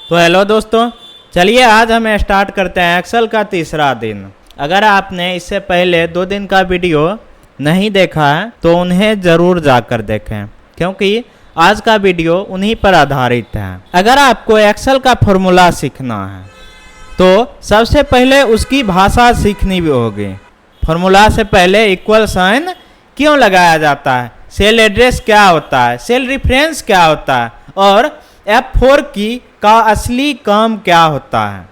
तो हेलो दोस्तों, चलिए आज हम स्टार्ट करते हैं एक्सेल का तीसरा दिन। अगर आपने इससे पहले 2 दिन का वीडियो नहीं देखा है तो उन्हें ज़रूर जाकर देखें, क्योंकि आज का वीडियो उन्हीं पर आधारित है। अगर आपको एक्सेल का फॉर्मूला सीखना है तो सबसे पहले उसकी भाषा सीखनी भी होगी। फॉर्मूला से पहले इक्वल साइन क्यों लगाया जाता है, सेल एड्रेस क्या होता है, सेल रेफरेंस क्या होता है और F4 की का असली काम क्या होता है।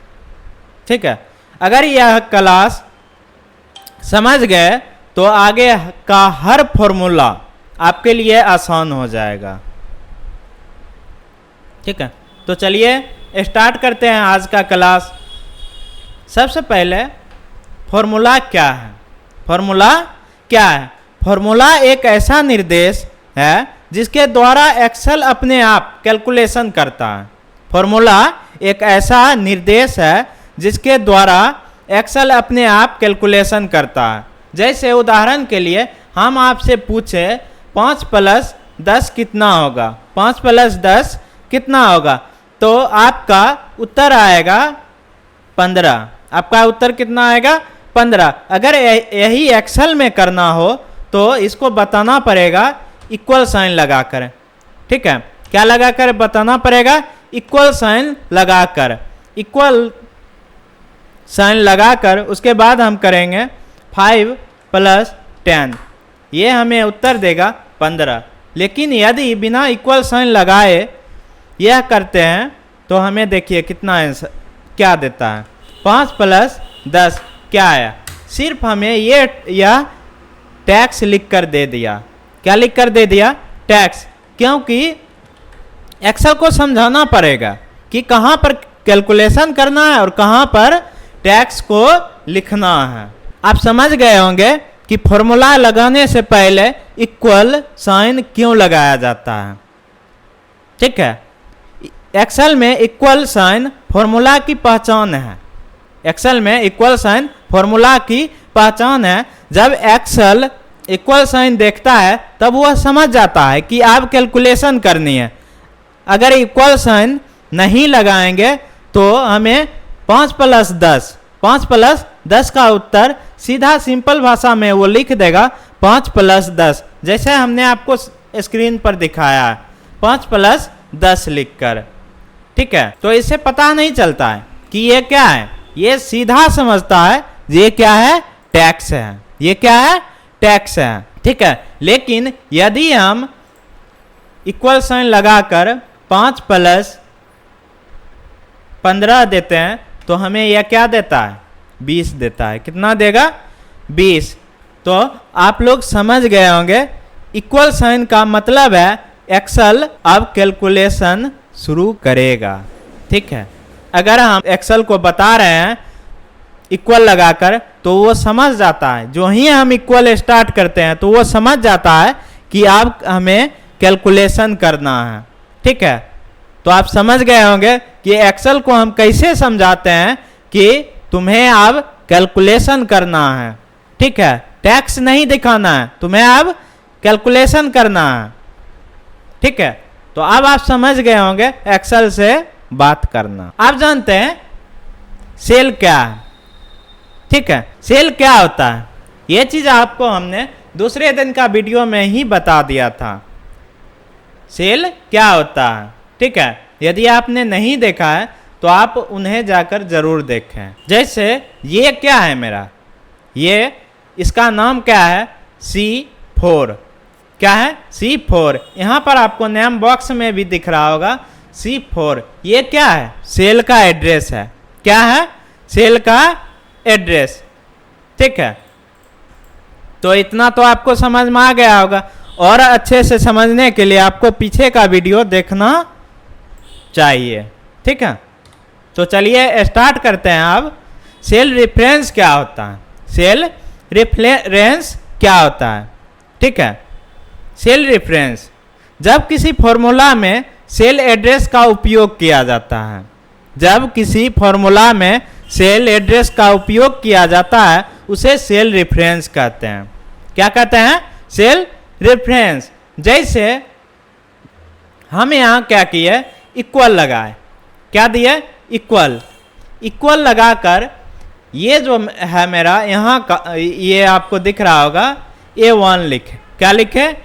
ठीक है, अगर यह क्लास समझ गए तो आगे का हर फॉर्मूला आपके लिए आसान हो जाएगा। ठीक है, तो चलिए स्टार्ट करते हैं आज का क्लास। सबसे पहले फॉर्मूला क्या है? फॉर्मूला क्या है? फॉर्मूला एक ऐसा निर्देश है जिसके द्वारा एक्सेल अपने आप कैलकुलेशन करता है। फॉर्मूला एक ऐसा निर्देश है जिसके द्वारा एक्सेल अपने आप कैलकुलेशन करता है। जैसे उदाहरण के लिए हम आपसे पूछे 5 + 10 कितना होगा, 5 + 10 कितना होगा, तो आपका उत्तर आएगा 15। आपका उत्तर कितना आएगा? 15। अगर यही एक्सेल में करना हो तो इसको बताना पड़ेगा इक्वल साइन लगाकर। ठीक है, क्या लगाकर बताना पड़ेगा? इक्वल साइन लगाकर। इक्वल साइन लगाकर उसके बाद हम करेंगे 5 + 10, ये हमें उत्तर देगा 15। लेकिन यदि बिना इक्वल साइन लगाए यह करते हैं तो हमें देखिए कितना आंसर क्या देता है। 5 + 10 क्या आया? सिर्फ हमें यह टैक्स लिख कर दे दिया। क्या लिख कर दे दिया? टैक्स। क्योंकि एक्सेल को समझाना पड़ेगा कि कहाँ पर कैलकुलेशन करना है और कहाँ पर टैक्स को लिखना है। आप समझ गए होंगे कि फॉर्मूला लगाने से पहले इक्वल साइन क्यों लगाया जाता है। ठीक है, एक्सेल में इक्वल साइन फॉर्मूला की पहचान है। एक्सेल में इक्वल साइन फॉर्मूला की पहचान है। जब एक्सेल इक्वल साइन देखता है तब वह समझ जाता है कि आप कैलकुलेशन करनी है। अगर इक्वल साइन नहीं लगाएंगे तो हमें 5 + 10 का उत्तर सीधा सिंपल भाषा में वो लिख देगा 5 + 10, जैसे हमने आपको स्क्रीन पर दिखाया है 5 + 10 लिखकर। ठीक है, तो इससे पता नहीं चलता है कि ये क्या है। ये सीधा समझता है ये क्या है? टैक्स है। ये क्या है? टैक्स है। ठीक है, लेकिन यदि हम इक्वल साइन लगाकर 5 + 15 देते हैं तो हमें यह क्या देता है? 20 देता है। कितना देगा? 20। तो आप लोग समझ गए होंगे इक्वल साइन का मतलब है एक्सेल अब कैलकुलेशन शुरू करेगा। ठीक है, अगर हम एक्सेल को बता रहे हैं इक्वल लगाकर तो वो समझ जाता है। जो ही हम इक्वल स्टार्ट करते हैं तो वो समझ जाता है कि अब हमें कैलकुलेशन करना है। ठीक है, तो आप समझ गए होंगे कि एक्सेल को हम कैसे समझाते हैं कि तुम्हें अब कैलकुलेशन करना है। ठीक है, टैक्स नहीं दिखाना है, तुम्हें अब कैलकुलेशन करना है। ठीक है, तो अब आप समझ गए होंगे एक्सेल से बात करना। आप जानते हैं सेल क्या है? ठीक है, सेल क्या होता है? ये चीज़ आपको हमने दूसरे दिन का वीडियो में ही बता दिया था। सेल क्या होता है? ठीक है, यदि आपने नहीं देखा है तो आप उन्हें जाकर जरूर देखें। जैसे ये क्या है मेरा? ये इसका नाम क्या है? C4। क्या है? C4। यहाँ पर आपको नेम बॉक्स में भी दिख रहा होगा C4। ये क्या है? सेल का एड्रेस है। क्या है? सेल का एड्रेस। ठीक है, तो इतना तो आपको समझ में आ गया होगा। और अच्छे से समझने के लिए आपको पीछे का वीडियो देखना चाहिए। ठीक है, तो चलिए स्टार्ट करते हैं। अब सेल रेफरेंस क्या होता है? सेल रेफरेंस क्या होता है? ठीक है, सेल रेफरेंस जब किसी फॉर्मूला में सेल एड्रेस का उपयोग किया जाता है। जब किसी फॉर्मूला में सेल एड्रेस का उपयोग किया जाता है उसे सेल रेफरेंस कहते हैं। क्या कहते हैं? Cell reference. जैसे हम यहाँ क्या किए? इक्वल लगाए। क्या दिया, इक्वल। इक्वल लगाकर ये जो है मेरा यहाँ का, ये आपको दिख रहा होगा A1 लिखे। क्या लिखे,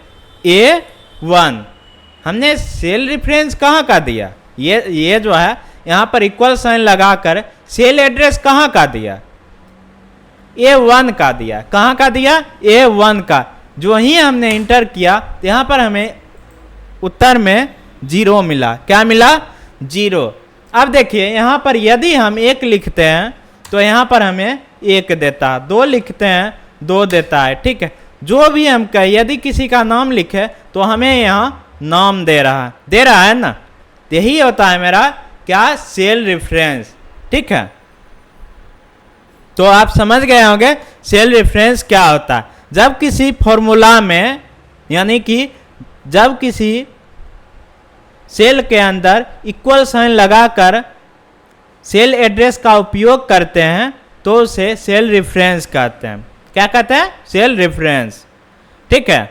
A1। हमने सेल रेफरेंस कहाँ का दिया, ये जो है यहाँ पर इक्वल साइन लगाकर सेल एड्रेस कहाँ का दिया, A1 का दिया। कहाँ का दिया, A1 का। जो ही हमने इंटर किया तो यहाँ पर हमें उत्तर में 0 मिला। क्या मिला, 0। अब देखिए यहाँ पर यदि हम 1 लिखते हैं तो यहाँ पर हमें 1 देता है, 2 लिखते हैं 2 देता है। ठीक है, जो भी हम कहें, यदि किसी का नाम लिखे तो हमें यहाँ नाम दे रहा है ना। यही होता है मेरा क्या, सेल रेफरेंस। ठीक है, तो आप समझ गए होंगे सेल रेफरेंस क्या होता है। जब किसी फॉर्मूला में, यानी कि जब किसी सेल के अंदर इक्वल साइन लगाकर सेल एड्रेस का उपयोग करते हैं तो उसे सेल रेफरेंस कहते हैं। क्या कहते हैं, सेल रेफरेंस। ठीक है,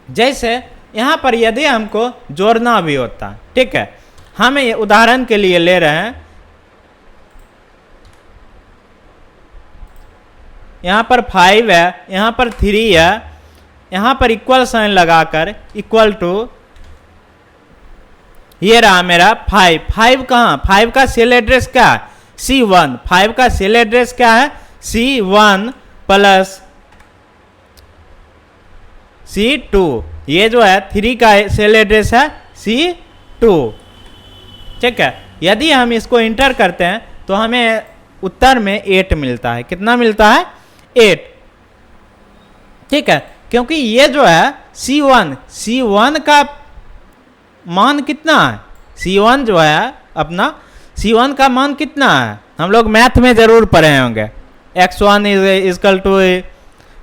जैसे यहाँ पर यदि हमको जोड़ना भी होता है, ठीक है, हम ये उदाहरण के लिए ले रहे हैं, यहाँ पर 5 है, यहाँ पर 3 है, यहाँ पर इक्वल साइन लगाकर इक्वल टू, ये रहा मेरा 5 कहाँ, 5 का सेल एड्रेस क्या है, C1। 5 का सेल एड्रेस क्या है, C1 प्लस C2। ये जो है 3 का सेल एड्रेस है C2। ठीक है, यदि हम इसको इंटर करते हैं तो हमें उत्तर में 8 मिलता है। कितना मिलता है, 8। ठीक है, क्योंकि ये जो है C1 का मान कितना है, C1 जो है अपना, C1 का मान कितना है, हम लोग मैथ में जरूर पढ़े होंगे। x1 इजकल टू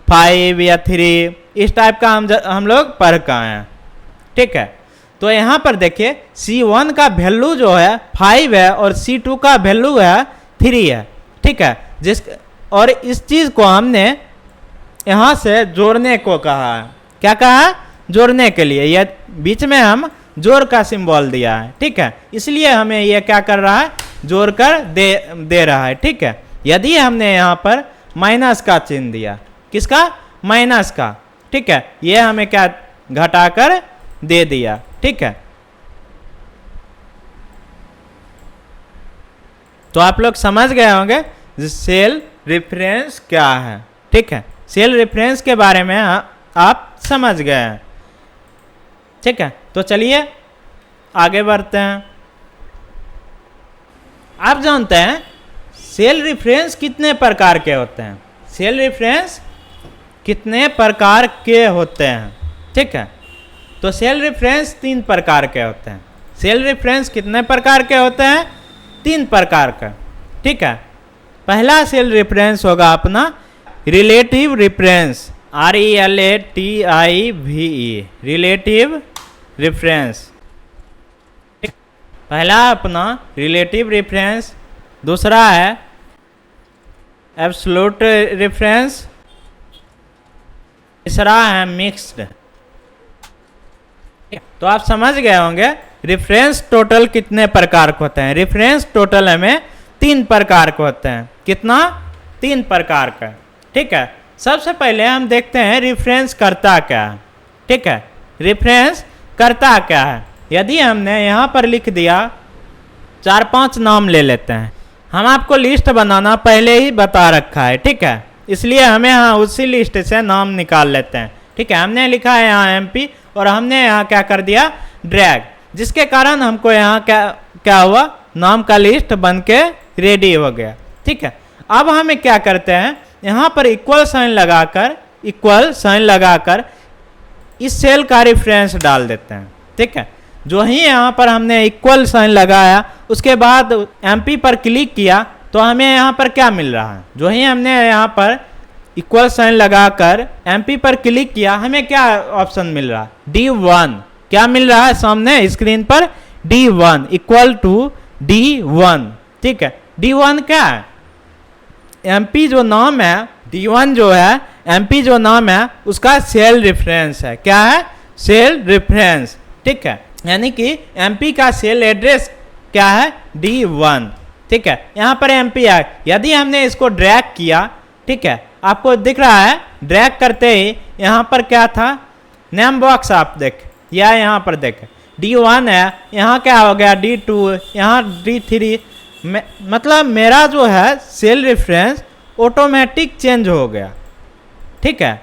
5 या 3, इस टाइप का हम लोग पढ़ के आए हैं। ठीक है, तो यहाँ पर देखिए C1 का वैल्यू जो है 5 है और C2 का वैल्यू है 3 है। ठीक है, और इस चीज़ को हमने यहाँ से जोड़ने को कहा है। क्या कहा है, जोड़ने के लिए। ये बीच में हम जोड़ का सिंबल दिया है। ठीक है, इसलिए हमें ये क्या कर रहा है, जोड़ कर दे रहा है। ठीक है, यदि हमने यहाँ पर माइनस का चिन्ह दिया, किसका, माइनस का, ठीक है, ये हमें क्या घटाकर दे दिया। ठीक है, तो आप लोग समझ गए होंगे सेल रेफरेंस क्या है। ठीक है, सेल रेफरेंस के बारे में आप समझ गए हैं। ठीक है, तो चलिए आगे बढ़ते हैं। आप जानते हैं सेल रेफरेंस कितने प्रकार के होते हैं, सेल रेफरेंस कितने प्रकार के होते हैं। ठीक है, तो सेल रेफरेंस 3 प्रकार के होते हैं। सेल रेफरेंस कितने प्रकार के होते हैं, 3 प्रकार का। ठीक है, पहला सेल रेफरेंस होगा अपना relative reference, RELATIVE, relative reference. पहला अपना रिलेटिव रेफरेंस, दूसरा है एब्सोल्यूट रेफरेंस, तीसरा है मिक्स्ड। तो आप समझ गए होंगे रेफरेंस टोटल कितने प्रकार के होते हैं। रेफरेंस टोटल हमें 3 प्रकार के होते हैं। कितना, 3 प्रकार का। ठीक है, सबसे पहले हम देखते हैं रेफरेंस करता क्या है। ठीक है, रेफरेंस करता क्या है। यदि हमने यहाँ पर लिख दिया 4-5 नाम ले लेते हैं, हम आपको लिस्ट बनाना पहले ही बता रखा है। ठीक है, इसलिए हमें यहाँ उसी लिस्ट से नाम निकाल लेते हैं। ठीक है, हमने लिखा है यहाँ MP और हमने यहाँ क्या कर दिया, ड्रैग, जिसके कारण हमको यहाँ क्या हुआ, नाम का लिस्ट बन के रेडी हो गया। ठीक है, अब हमें क्या करते हैं, यहाँ पर इक्वल साइन लगाकर इस सेल का रेफरेंस डाल देते हैं। ठीक है, जो ही यहाँ पर हमने इक्वल साइन लगाया उसके बाद MP पर क्लिक किया तो हमें यहाँ पर क्या मिल रहा है, जो ही हमने यहाँ पर इक्वल साइन लगाकर MP पर क्लिक किया हमें क्या ऑप्शन मिल रहा है, D1। क्या मिल रहा है सामने स्क्रीन पर, D1 इक्वल टू D1। ठीक है, D1 क्या है, MP जो नाम है, D1 जो है MP जो नाम है उसका सेल रेफरेंस है। क्या है, सेल रेफरेंस। ठीक है, यानी कि MP का सेल एड्रेस क्या है D1, ठीक है। यहाँ पर MP आ, यदि हमने इसको ड्रैग किया, ठीक है, आपको दिख रहा है ड्रैग करते ही यहाँ पर क्या था, नेम बॉक्स आप देख, या यहाँ पर देख D1 है, यहाँ क्या हो गया D2, यहाँ D3, मतलब मेरा जो है सेल रेफरेंस ऑटोमेटिक चेंज हो गया, ठीक है।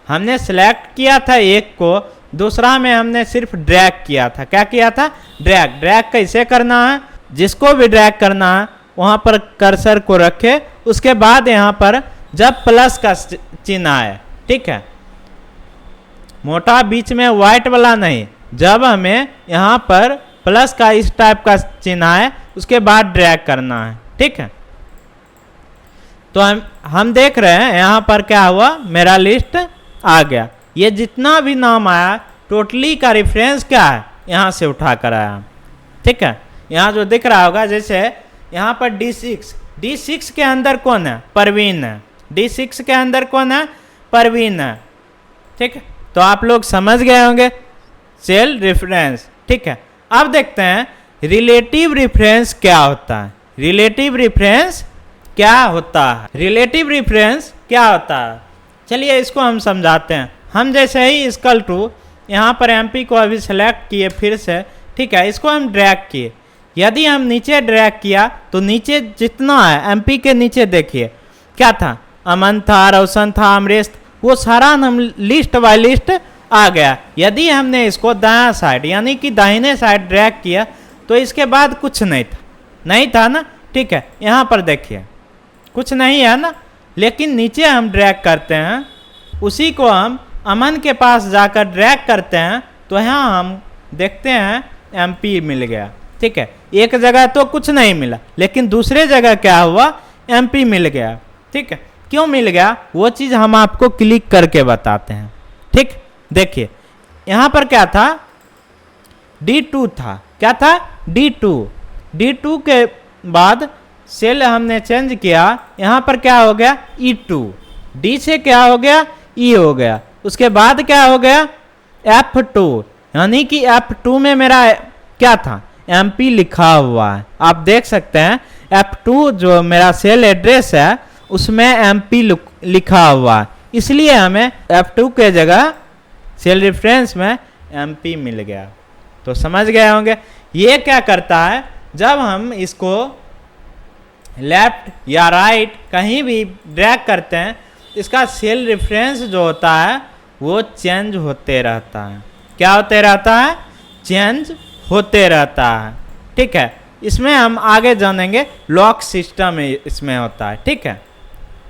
हमने सेलेक्ट किया था एक को, दूसरा में हमने सिर्फ ड्रैग किया था। क्या किया था, ड्रैग। ड्रैग कैसे करना है, जिसको भी ड्रैग करना है वहाँ पर कर्सर को रखे, उसके बाद यहाँ पर जब प्लस का चिन्ह आए, ठीक है, मोटा बीच में व्हाइट वाला नहीं, जब हमें यहाँ पर प्लस का इस टाइप का चिन्ह आए उसके बाद ड्रैग करना है, ठीक है। तो हम देख रहे हैं यहाँ पर क्या हुआ, मेरा लिस्ट आ गया। ये जितना भी नाम आया टोटली का रेफरेंस क्या है, यहाँ से उठा कर आया, ठीक है। यहाँ जो दिख रहा होगा, जैसे यहाँ पर D6 के अंदर कौन है, परवीन है। D6 के अंदर कौन है, परवीन है, ठीक है। तो आप लोग समझ गए होंगे सेल रेफरेंस, ठीक है। अब देखते हैं रिलेटिव रेफरेंस क्या होता है। रिलेटिव रेफरेंस क्या होता है, रिलेटिव रेफरेंस क्या होता है, चलिए इसको हम समझाते हैं। हम जैसे ही इक्वल टू यहाँ पर MP को अभी सेलेक्ट किए फिर से, ठीक है, इसको हम ड्रैग किए। यदि हम नीचे ड्रैग किया तो नीचे जितना है MP के नीचे देखिए क्या था, अमन था, रोशन था, अमरेश, वो सारा नाम लिस्ट बाय लिस्ट आ गया। यदि हमने इसको दायां साइड यानी कि दाहिने साइड ड्रैग किया तो इसके बाद कुछ नहीं था ना, ठीक है। यहाँ पर देखिए कुछ नहीं है ना, लेकिन नीचे हम ड्रैग करते हैं, उसी को हम अमन के पास जाकर ड्रैग करते हैं तो यहाँ हम देखते हैं MP मिल गया, ठीक है। एक जगह तो कुछ नहीं मिला, लेकिन दूसरे जगह क्या हुआ, MP मिल गया, ठीक है। क्यों मिल गया वो चीज़ हम आपको क्लिक करके बताते हैं, ठीक। देखिए यहाँ पर क्या था, D2 था, क्या था D2 के बाद सेल हमने चेंज किया, यहाँ पर क्या हो गया E2, D से क्या हो गया E हो गया, उसके बाद क्या हो गया F2, यानी कि F2 में मेरा क्या था, MP लिखा हुआ है। आप देख सकते हैं F2 जो मेरा सेल एड्रेस है उसमें MP लिखा हुआ है, इसलिए हमें F2 के जगह सेल रेफरेंस में MP मिल गया। तो समझ गए होंगे ये क्या करता है, जब हम इसको लेफ्ट या राइट कहीं भी ड्रैग करते हैं इसका सेल रेफरेंस जो होता है वो चेंज होते रहता है। क्या होते रहता है, चेंज होते रहता है, ठीक है। इसमें हम आगे जानेंगे, लॉक सिस्टम इसमें होता है, ठीक है।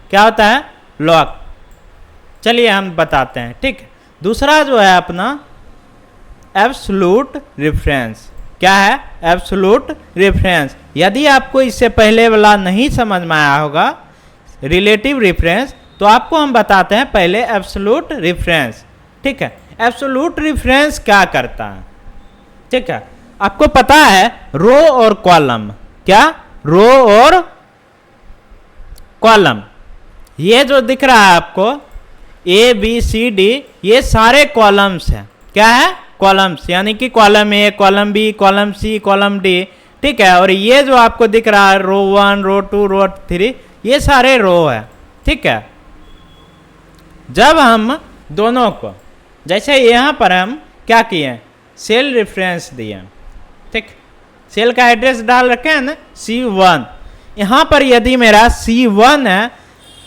क्या होता है, लॉक, चलिए हम बताते हैं, ठीक है। दूसरा जो है अपना एब्सोल्यूट रेफरेंस। क्या है, एब्सोल्यूट रेफरेंस। यदि आपको इससे पहले वाला नहीं समझ में आया होगा रिलेटिव रेफरेंस, तो आपको हम बताते हैं पहले एब्सोल्यूट रेफरेंस, ठीक है। एब्सोल्यूट रेफरेंस क्या करता है, ठीक है। आपको पता है रो और कॉलम, क्या, रो और कॉलम, ये जो दिख रहा है आपको ABCD, ये सारे कॉलम्स हैं। क्या है, कॉलम्स, यानी कि column A, column B, column C, column D, ठीक है। और ये जो आपको दिख रहा है रो 1, रो 2, रो 3, ये सारे रो है, ठीक है। जब हम दोनों को, जैसे यहाँ पर हम क्या किए, सेल रेफरेंस दिए, ठीक, सेल का एड्रेस डाल रखे हैं ना C1, यहाँ पर यदि मेरा C1 है,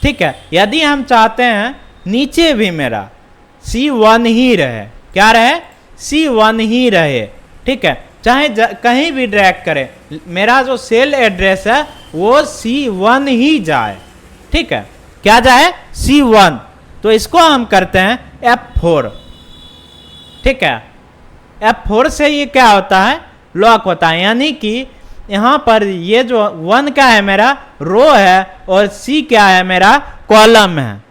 ठीक है, यदि हम चाहते हैं नीचे भी मेरा C1 ही रहे, क्या रहे, C1 ही रहे, ठीक है, चाहे कहीं भी ड्रैग करे, मेरा जो सेल एड्रेस है वो C1 ही जाए, ठीक है, क्या जाए, C1। तो इसको हम करते हैं F4, ठीक है। F4 से ये क्या होता है, लॉक होता है, यानी कि यहाँ पर ये जो 1 क्या है मेरा रो है और C क्या है मेरा कॉलम है,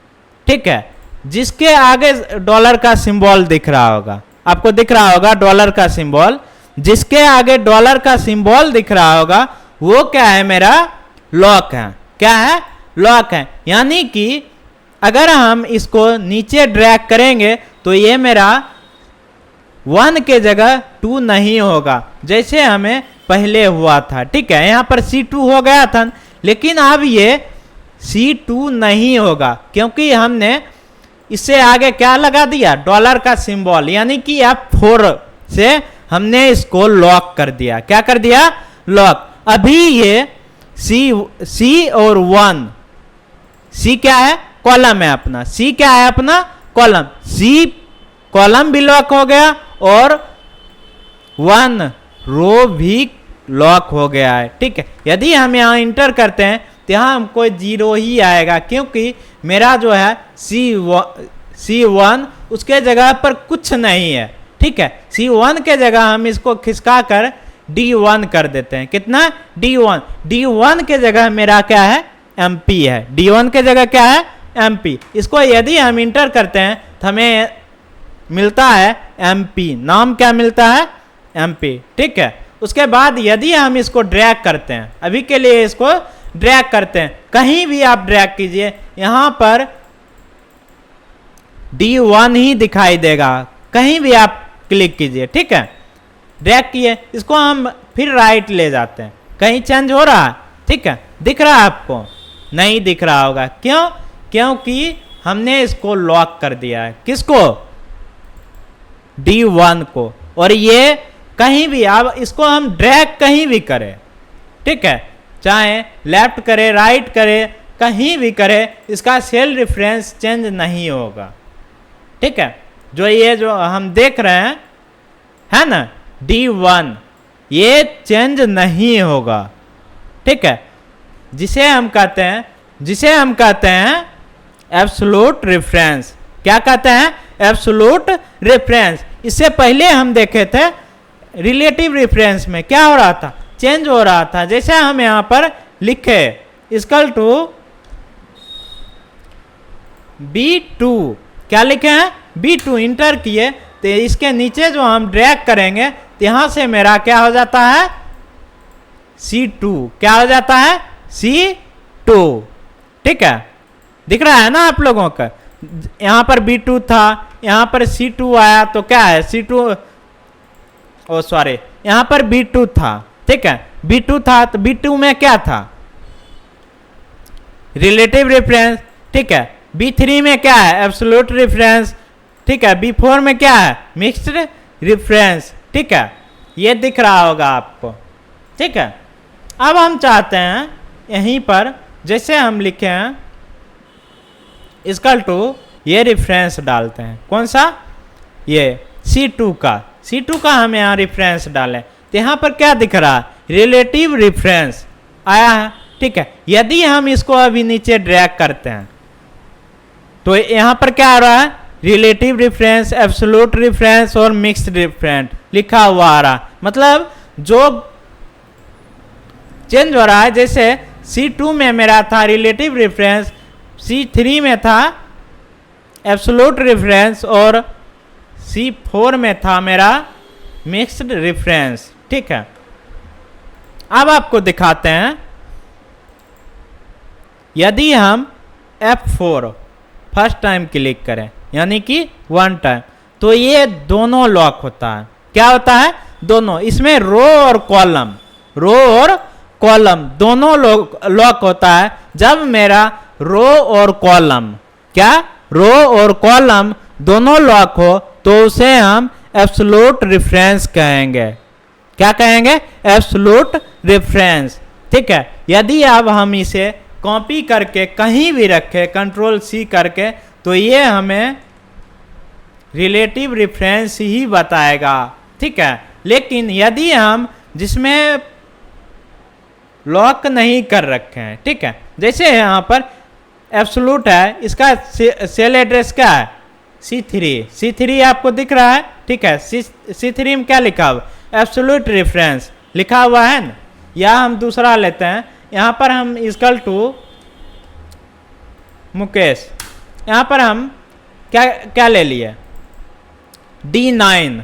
ठीक है। जिसके आगे डॉलर का सिंबल दिख रहा होगा, आपको दिख रहा होगा डॉलर का सिंबल, जिसके आगे डॉलर का सिंबल दिख रहा होगा वो क्या है, मेरा लॉक है। क्या है, लॉक है। यानी कि अगर हम इसको नीचे ड्रैग करेंगे तो ये मेरा 1 के जगह 2 नहीं होगा, जैसे हमें पहले हुआ था, ठीक है। यहाँ पर C2 हो गया था, लेकिन अब ये C2 नहीं होगा, क्योंकि हमने इससे आगे क्या लगा दिया, डॉलर का सिंबल, यानी कि F4 से हमने इसको लॉक कर दिया। क्या कर दिया, लॉक। अभी ये C और 1, C क्या है, कॉलम है अपना, C क्या है अपना, कॉलम, C कॉलम भी लॉक हो गया और 1 रो भी लॉक हो गया है, ठीक है। यदि हम यहाँ इंटर करते हैं तो यहाँ हमको 0 ही आएगा, क्योंकि मेरा जो है C1 उसके जगह पर कुछ नहीं है, ठीक है। C1 के जगह हम इसको खिसका कर D1 कर देते हैं। कितना, D1 के जगह मेरा क्या है, MP है। D1 के जगह क्या है, MP। इसको यदि हम इंटर करते हैं तो हमें मिलता है MP, नाम क्या मिलता है, MP, ठीक है। उसके बाद यदि हम इसको ड्रैग करते हैं, अभी के लिए इसको ड्रैग करते हैं, कहीं भी आप ड्रैग कीजिए, यहां पर D1 ही दिखाई देगा, कहीं भी आप क्लिक कीजिए, ठीक है। ड्रैग किए, इसको हम फिर राइट ले जाते हैं, कहीं चेंज हो रहा है, ठीक है, दिख रहा है आपको, नहीं दिख रहा होगा, क्यों, क्योंकि हमने इसको लॉक कर दिया है, किसको, D1 को। और ये कहीं भी, अब इसको हम ड्रैग कहीं भी करें, ठीक है, चाहे लेफ्ट करे, राइट करे, कहीं भी करे, इसका सेल रेफरेंस चेंज नहीं होगा, ठीक है। जो ये जो हम देख रहे हैं है ना, D1, ये चेंज नहीं होगा, ठीक है। जिसे हम कहते हैं एब्सोल्यूट रेफरेंस। क्या कहते हैं, एब्सोल्यूट रेफरेंस। इससे पहले हम देखे थे रिलेटिव रेफरेंस में क्या हो रहा था, चेंज हो रहा था। जैसे हम यहां पर लिखे इक्वल टू B2, क्या लिखे हैं, B2 इंटर किए तो इसके नीचे जो हम ड्रैग करेंगे तो यहां से मेरा क्या हो जाता है, C2, क्या हो जाता है, C2, ठीक है। दिख रहा है ना आप लोगों का, यहां पर B2 था, यहां पर C2 आया तो क्या है, C2, ओ सॉरी, यहां पर B2 था, ठीक है, B2 था तो B2 में क्या था, रिलेटिव रेफरेंस, ठीक है। B3 में क्या है, एब्सोल्यूट रेफरेंस, ठीक है। B4 में क्या है, मिक्स्ड रेफरेंस, ठीक है। ये दिख रहा होगा आपको, ठीक है। अब हम चाहते हैं यहीं पर जैसे हम लिखे हैं इक्वल टू, ये रेफरेंस डालते हैं, कौन सा, ये C2 का हम यहाँ रेफरेंस डालें तो यहाँ पर क्या दिख रहा है, रिलेटिव रेफरेंस आया है, ठीक है। यदि हम इसको अभी नीचे ड्रैग करते हैं तो यहाँ पर क्या आ रहा है, रिलेटिव रेफरेंस, एब्सोल्यूट रेफरेंस और मिक्स्ड रेफरेंस लिखा हुआ आ रहा, मतलब जो चेंज हो रहा है। जैसे C2 में मेरा था रिलेटिव रेफरेंस, C3 में था एब्सोल्यूट रेफरेंस और C4 में था मेरा मिक्स्ड रेफरेंस, ठीक है। अब आपको दिखाते हैं, यदि हम F4 फर्स्ट टाइम क्लिक करें, यानी कि 1 टाइम, तो ये दोनों लॉक होता है। क्या होता है, दोनों, इसमें रो और कॉलम दोनों लॉक होता है। जब मेरा रो और कॉलम, क्या, रो और कॉलम दोनों लॉक हो तो उसे हम एब्सोल्यूट रेफरेंस कहेंगे। क्या कहेंगे, एब्सोल्यूट रेफरेंस, ठीक है। यदि अब हम इसे कॉपी करके कहीं भी रखें, Ctrl+C करके, तो ये हमें रिलेटिव रेफरेंस ही बताएगा, ठीक है। लेकिन यदि हम जिसमें लॉक नहीं कर रखे हैं, ठीक है, जैसे यहाँ पर एब्सोल्यूट है, इसका सेल एड्रेस क्या है, C3 आपको दिख रहा है, ठीक है। C3 में क्या लिखा हुआ, एब्सोल्यूट रेफरेंस लिखा हुआ है ना। या हम दूसरा लेते हैं, यहाँ पर हम इक्वल टू मुकेश, यहाँ पर हम क्या ले लिए, D9,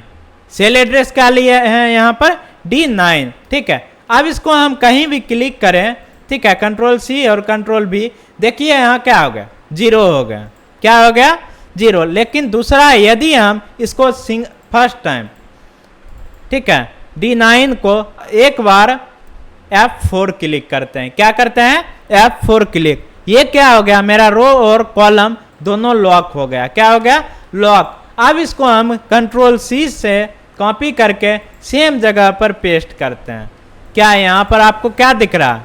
सेल एड्रेस क्या लिए हैं यहाँ पर, D9, ठीक है। अब इसको हम कहीं भी क्लिक करें, ठीक है, Ctrl+C और Ctrl+V, देखिए यहाँ क्या हो गया, 0 हो गया। क्या हो गया, 0। लेकिन दूसरा, यदि हम इसको फर्स्ट टाइम, ठीक है, D9 को एक बार F4 क्लिक करते हैं। क्या करते हैं? F4 click. ये क्या हो गया? मेरा रो और कॉलम दोनों लॉक हो गया। क्या हो गया? लॉक। अब इसको हम कंट्रोल C से कॉपी करके सेम जगह पर पेस्ट करते हैं। क्या यहाँ पर आपको क्या दिख रहा है?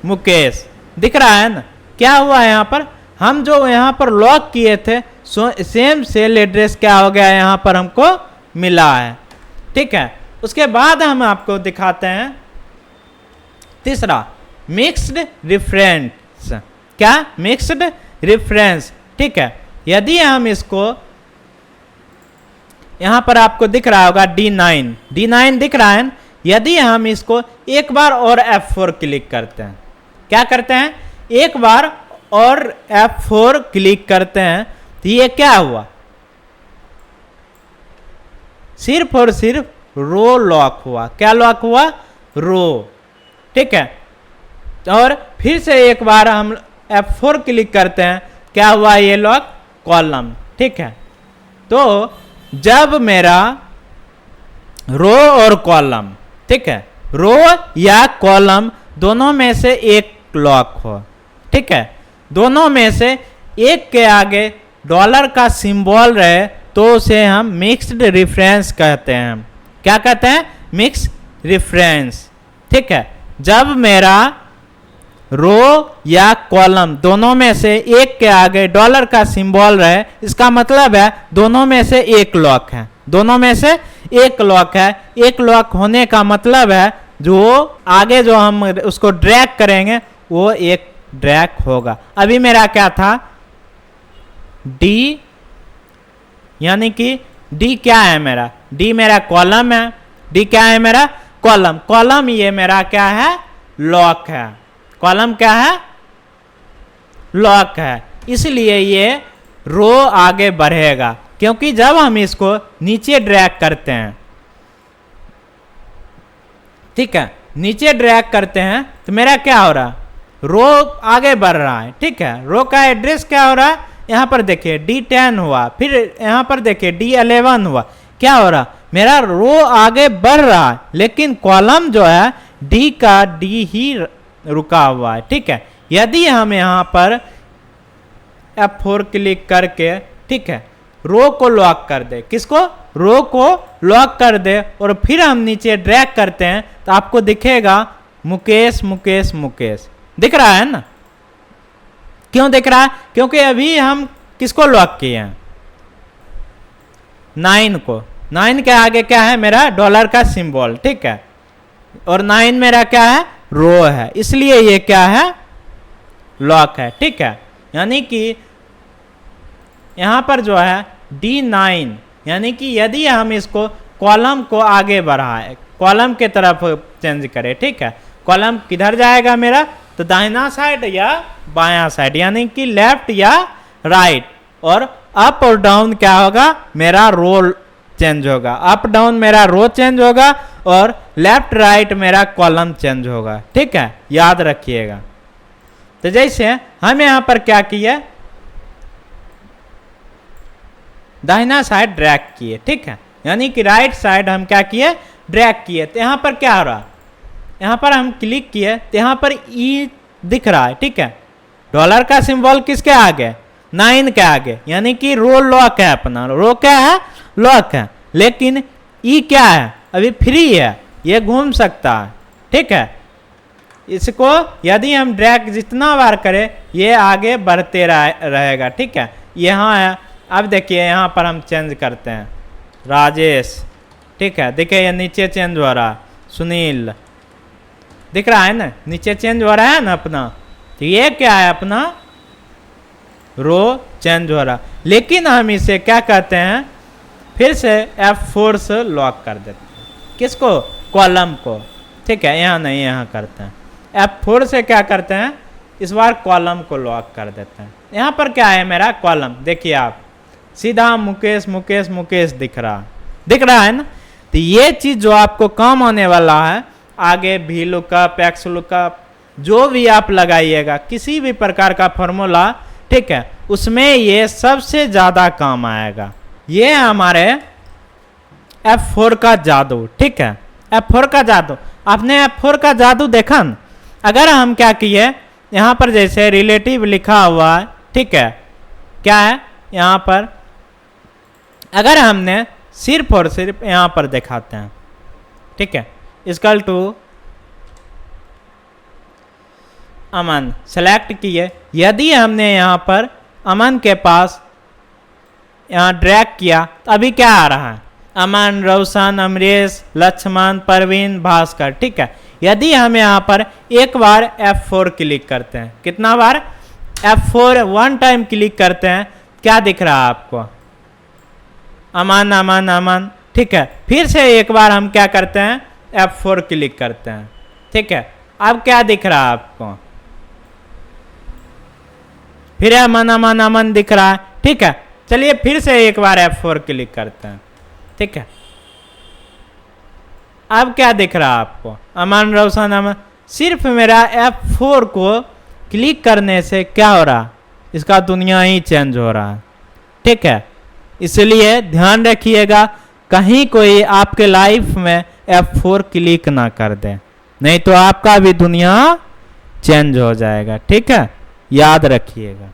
मुकेश दिख रहा है ना? क्या हुआ यहाँ पर? हम जो यहाँ पर लॉक किए थे सेम सेल एड्रेस क्या हो गया यहाँ पर हमको मिला है। ठीक है, उसके बाद हम आपको दिखाते हैं तीसरा, मिक्स्ड रेफरेंस। क्या? Mixed reference. ठीक है, यदि हम इसको यहां पर आपको दिख रहा होगा D9 दिख रहा है। यदि हम इसको एक बार और F4 क्लिक करते हैं, क्या करते हैं? एक बार और F4 क्लिक करते हैं तो ये क्या हुआ? सिर्फ और सिर्फ रो लॉक हुआ। क्या लॉक हुआ? रो। ठीक है, और फिर से एक बार हम F4 क्लिक करते हैं, क्या हुआ? ये लॉक कॉलम। ठीक है, तो जब मेरा रो और कॉलम, ठीक है, रो या कॉलम दोनों में से एक लॉक हो, ठीक है, दोनों में से एक के आगे डॉलर का सिंबल रहे तो उसे हम मिक्स्ड रेफरेंस कहते हैं। क्या कहते हैं? Mix reference. ठीक है, जब मेरा रो या कॉलम दोनों में से एक के आगे डॉलर का सिंबल रहे, इसका मतलब है दोनों में से एक लॉक है। दोनों में से एक लॉक है। एक लॉक होने का मतलब है जो आगे जो हम उसको ड्रैग करेंगे वो एक ड्रैग होगा। अभी मेरा क्या था? डी, यानी कि डी क्या है मेरा? डी मेरा कॉलम है। डी क्या है मेरा? कॉलम। कॉलम ये मेरा क्या है? लॉक है। कॉलम क्या है? लॉक है। इसलिए ये रो आगे बढ़ेगा, क्योंकि जब हम इसको नीचे ड्रैग करते हैं, ठीक है, नीचे ड्रैग करते हैं तो मेरा क्या हो रहा? रो आगे बढ़ रहा है। ठीक है, रो का एड्रेस क्या हो रहा है? यहाँ पर देखिए D10 हुआ, फिर यहाँ पर देखिए D11 हुआ। क्या हो रहा? मेरा रो आगे बढ़ रहा है, लेकिन कॉलम जो है डी का डी ही रुका हुआ है। ठीक है, यदि हम यहाँ पर F4 क्लिक करके, ठीक है, रो को लॉक कर दे, किसको? रो को लॉक कर दे, और फिर हम नीचे ड्रैग करते हैं तो आपको दिखेगा मुकेश मुकेश मुकेश। दिख रहा है ना? क्यों दिख रहा है? क्योंकि अभी हम किसको लॉक किए हैं? 9 को। 9 के आगे क्या है? मेरा डॉलर का सिंबल। ठीक है, और 9 मेरा क्या है? रो है, इसलिए ये क्या है? लॉक है। ठीक है, यानी कि यहां पर जो है D9, यानी कि यदि हम इसको कॉलम को आगे बढ़ाए, कॉलम के तरफ चेंज करें, ठीक है, कॉलम किधर जाएगा मेरा? तो दाहिना साइड या बायां साइड, यानी कि लेफ्ट या राइट, और अप और डाउन क्या होगा? मेरा रो चेंज होगा। अप डाउन मेरा रो चेंज होगा, और लेफ्ट राइट मेरा कॉलम चेंज होगा। ठीक है, याद रखिएगा। तो जैसे हम यहां पर क्या किए? दाहिना साइड ड्रैग किए। ठीक है, यानी कि राइट साइड हम क्या किए? ड्रैग किए। तो यहां पर क्या हो रहा? यहां पर हम क्लिक किए तो यहां पर ई दिख रहा है। ठीक है, डॉलर का सिंबल किसके आगे? 9 के आगे, यानी कि रो लॉक है अपना। रो क्या है? लॉक है, लेकिन ई क्या है? अभी फ्री है, ये घूम सकता है। ठीक है, इसको यदि हम ड्रैग जितना बार करें ये आगे बढ़ते रहेगा। ठीक है, यहाँ है। अब देखिए यहाँ पर हम चेंज करते हैं, राजेश। ठीक है, देखिए ये नीचे चेंज हो रहा है, सुनील। दिख रहा है ना? नीचे चेंज हो रहा है ना अपना। तो ये क्या है? अपना रो चेंज हो रहा, लेकिन हम इसे क्या कहते हैं? फिर से F4 से लॉक कर देते हैं। किसको? कॉलम को। ठीक है, यहाँ नहीं, यहाँ करते हैं। F4 से क्या करते हैं? इस बार कॉलम को लॉक कर देते हैं। यहाँ पर क्या है? मेरा कॉलम। देखिए आप, सीधा मुकेश मुकेश मुकेश दिख रहा है ना? तो ये चीज़ जो आपको काम आने वाला है, आगे भी लुकअप, एक्स लुकअप, जो भी आप लगाइएगा, किसी भी प्रकार का फॉर्मूला, ठीक है, उसमें ये सबसे ज़्यादा काम आएगा। ये हमारे F4 का जादू। ठीक है, F4 का जादू, आपने F4 का जादू देखा न? अगर हम क्या किए, यहाँ पर जैसे रिलेटिव लिखा हुआ है, ठीक है, क्या है यहाँ पर, अगर हमने सिर्फ और सिर्फ यहाँ पर दिखाते हैं, ठीक है, इक्वल टू अमन सेलेक्ट किए, यदि हमने यहाँ पर अमन के पास यहाँ ड्रैग किया तो अभी क्या आ रहा है, अमन, रोशन, अमरीश, लक्ष्मण, परवीन, भास्कर, ठीक है। यदि हम यहाँ पर एक बार F4 क्लिक करते हैं, कितना बार, F4 वन टाइम क्लिक करते हैं, क्या दिख रहा है आपको, अमन अमन अमन, ठीक है। फिर से एक बार हम क्या करते हैं, F4 क्लिक करते हैं, ठीक है। अब क्या दिख रहा है आपको, फिर अमन अमन अमन दिख रहा है, ठीक है। चलिए फिर से एक बार F4 क्लिक करते हैं, ठीक है। अब क्या दिख रहा है आपको, अमन, रोशन, अमन। सिर्फ मेरा F4 को क्लिक करने से क्या हो रहा, इसका दुनिया ही चेंज हो रहा है, ठीक है। इसलिए ध्यान रखिएगा, कहीं कोई आपके लाइफ में F4 क्लिक ना कर दे, नहीं तो आपका भी दुनिया चेंज हो जाएगा, ठीक है, याद रखिएगा।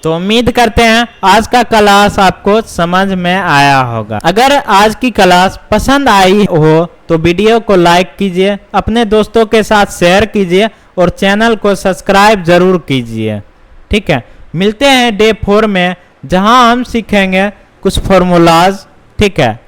तो उम्मीद करते हैं आज का क्लास आपको समझ में आया होगा। अगर आज की क्लास पसंद आई हो तो वीडियो को लाइक कीजिए, अपने दोस्तों के साथ शेयर कीजिए और चैनल को सब्सक्राइब जरूर कीजिए, ठीक है। मिलते हैं डे 4 में, जहां हम सीखेंगे कुछ फॉर्मूलाज, ठीक है।